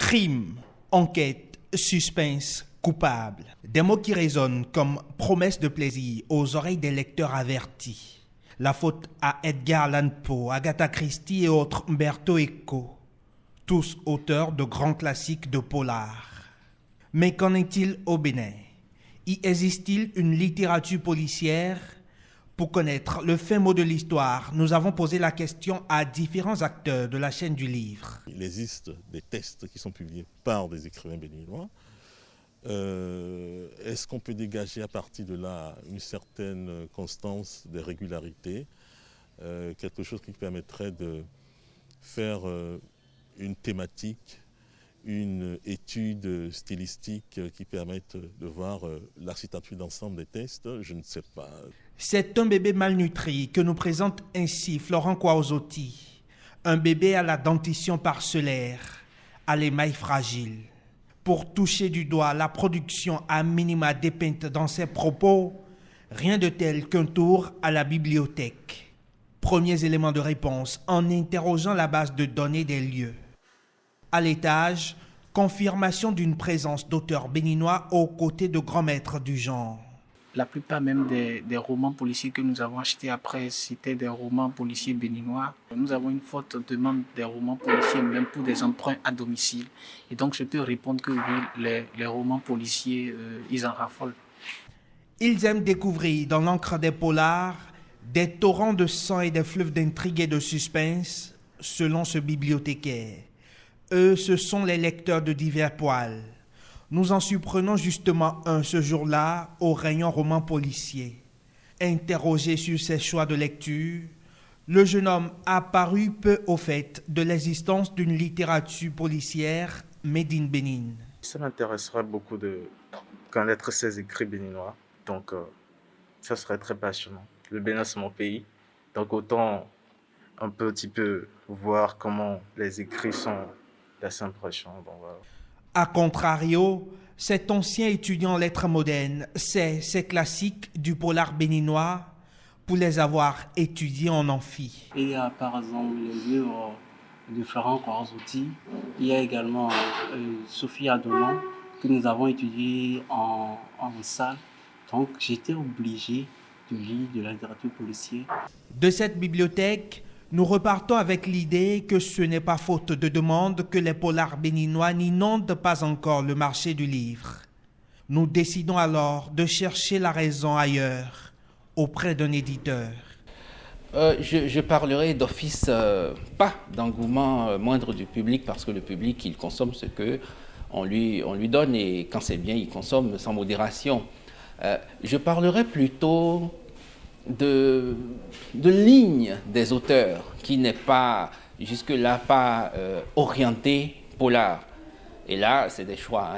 Crime, enquête, suspense, coupable. Des mots qui résonnent comme promesse de plaisir aux oreilles des lecteurs avertis. La faute à Edgar Allan Poe, Agatha Christie et autres Umberto Eco. Tous auteurs de grands classiques de polar. Mais qu'en est-il au Bénin? Y existe-t-il une littérature policière? Pour connaître le fin mot de l'histoire, nous avons posé la question à différents acteurs de la chaîne du livre. Il existe des textes qui sont publiés par des écrivains béninois. Est-ce qu'on peut dégager à partir de là une certaine constance, des régularités, quelque chose qui permettrait de faire une thématique, une étude stylistique qui permette de voir l'architecture d'ensemble des textes? Je ne sais pas. C'est un bébé malnutri que nous présente ainsi Florent Kwaozotti. Un bébé à la dentition parcellaire, à l'émail fragile. Pour toucher du doigt la production à minima dépeinte dans ses propos, rien de tel qu'un tour à la bibliothèque. Premiers éléments de réponse en interrogeant la base de données des lieux. À l'étage, confirmation d'une présence d'auteurs béninois aux côtés de grands maîtres du genre. La plupart même des romans policiers que nous avons achetés après, c'était des romans policiers béninois. Nous avons une forte demande des romans policiers, même pour des emprunts à domicile. Et donc je peux répondre que oui, les romans policiers, ils en raffolent. Ils aiment découvrir dans l'encre des polars des torrents de sang et des fleuves d'intrigue et de suspense, selon ce bibliothécaire. Eux, ce sont les lecteurs de divers poils. Nous en surprenons justement un ce jour-là au rayon roman policier. Interrogé sur ses choix de lecture, le jeune homme a paru peu au fait de l'existence d'une littérature policière made in Bénin. Ça m'intéresserait beaucoup de connaître ces écrits béninois, donc ça serait très passionnant. Le Bénin, c'est mon pays, donc autant un petit peu voir comment les écrits sont assez impressionnants. Donc, voilà. A contrario, cet ancien étudiant en lettres modernes sait ces classiques du polar béninois pour les avoir étudiés en amphi. Il y a par exemple les livres de Florent Kwaozotti, il y a également Sophie Adomon que nous avons étudié en salle. Donc j'étais obligé de lire de la littérature policière. De cette bibliothèque, nous repartons avec l'idée que ce n'est pas faute de demande que les polars béninois n'inondent pas encore le marché du livre. Nous décidons alors de chercher la raison ailleurs, auprès d'un éditeur. Je parlerai d'office, pas d'engouement moindre du public, parce que le public, il consomme ce qu'on lui donne, et quand c'est bien, il consomme sans modération. Je parlerai plutôt de ligne des auteurs qui n'est pas jusque-là pas orienté polar. Et là, c'est des choix.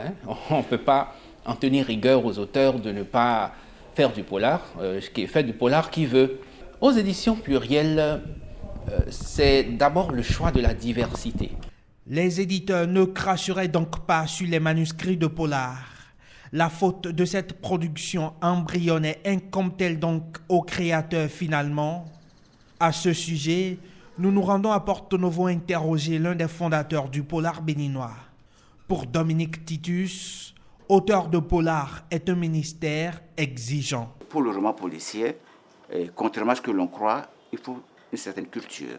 On ne peut pas en tenir rigueur aux auteurs de ne pas faire du polar, qui fait du polar qui veut. Aux éditions plurielles, c'est d'abord le choix de la diversité. Les éditeurs ne cracheraient donc pas sur les manuscrits de polar. La faute de cette production embryonnaire incombe-t-elle donc au créateur finalement? À ce sujet, nous nous rendons à Porto Novo interroger l'un des fondateurs du polar béninois. Pour Dominique Titus, auteur de polar est un ministère exigeant. Pour le roman policier, contrairement à ce que l'on croit, il faut une certaine culture.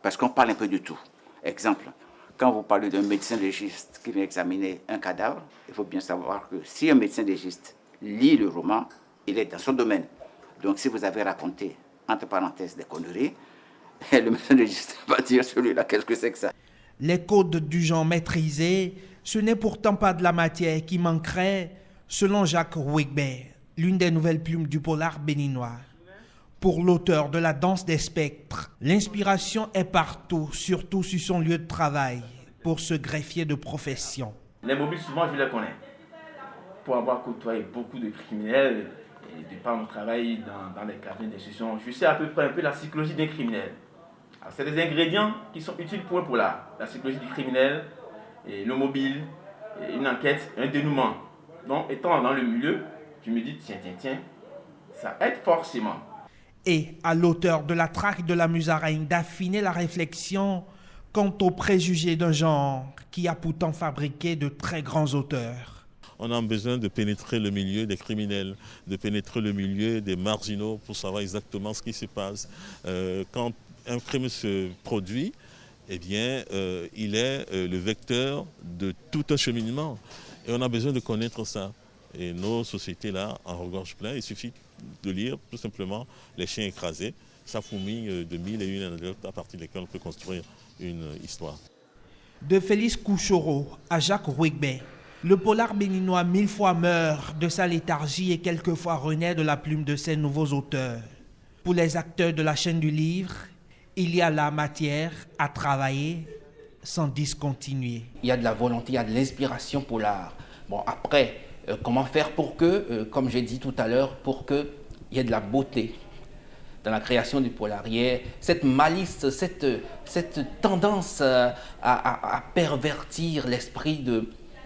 Parce qu'on parle un peu de tout. Exemple, quand vous parlez d'un médecin légiste qui vient examiner un cadavre, il faut bien savoir que si un médecin légiste lit le roman, il est dans son domaine. Donc si vous avez raconté, entre parenthèses, des conneries, le médecin légiste va dire celui-là, qu'est-ce que c'est que ça? Les codes du genre maîtrisés, ce n'est pourtant pas de la matière qui manquerait, selon Jacques Rouigbert, l'une des nouvelles plumes du polar béninois. Pour l'auteur de La danse des spectres, l'inspiration est partout, surtout sur son lieu de travail, pour ce greffier de profession. Les mobiles, souvent, je les connais. Pour avoir côtoyé beaucoup de criminels, et de par mon travail dans les cabinets d'instruction, je sais à peu près un peu la psychologie d'un criminel. Alors, c'est des ingrédients qui sont utiles pour un polar. La psychologie du criminel, et le mobile, et une enquête, un dénouement. Donc, étant dans le milieu, je me dis, tiens, ça aide forcément. Et à l'auteur de La traque de la musaraigne d'affiner la réflexion quant aux préjugés d'un genre qui a pourtant fabriqué de très grands auteurs. On a besoin de pénétrer le milieu des criminels, de pénétrer le milieu des marginaux pour savoir exactement ce qui se passe. Quand un crime se produit, eh bien, il est le vecteur de tout un cheminement. Et on a besoin de connaître ça. Et nos sociétés-là en regorgent plein. Il suffit de lire tout simplement Les chiens écrasés. Ça fourmille de mille et une anecdotes à partir desquelles on peut construire une histoire. De Félix Couchoro à Jacques Houigbet, le polar béninois mille fois meurt de sa léthargie et quelquefois renaît de la plume de ses nouveaux auteurs. Pour les acteurs de la chaîne du livre, il y a la matière à travailler sans discontinuer. Il y a de la volonté, il y a de l'inspiration polar. Bon, après, comment faire pour que, comme j'ai dit tout à l'heure, pour qu'il y ait de la beauté dans la création du polar. Il y a cette malice, cette tendance à pervertir l'esprit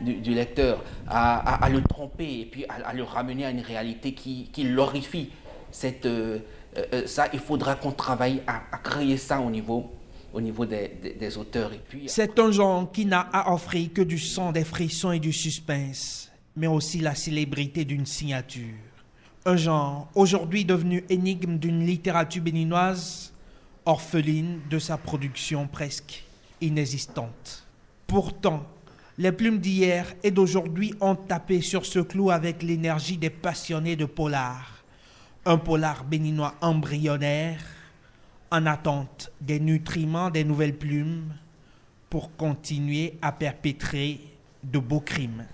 du lecteur, à le tromper et puis à le ramener à une réalité qui l'horrifie. Ça, il faudra qu'on travaille à créer ça au niveau des auteurs. Et puis, c'est un genre qui n'a à offrir que du sang, des frissons et du suspense, mais aussi la célébrité d'une signature. Un genre aujourd'hui devenu énigme d'une littérature béninoise, orpheline de sa production presque inexistante. Pourtant, les plumes d'hier et d'aujourd'hui ont tapé sur ce clou avec l'énergie des passionnés de polar. Un polar béninois embryonnaire, en attente des nutriments des nouvelles plumes pour continuer à perpétrer de beaux crimes.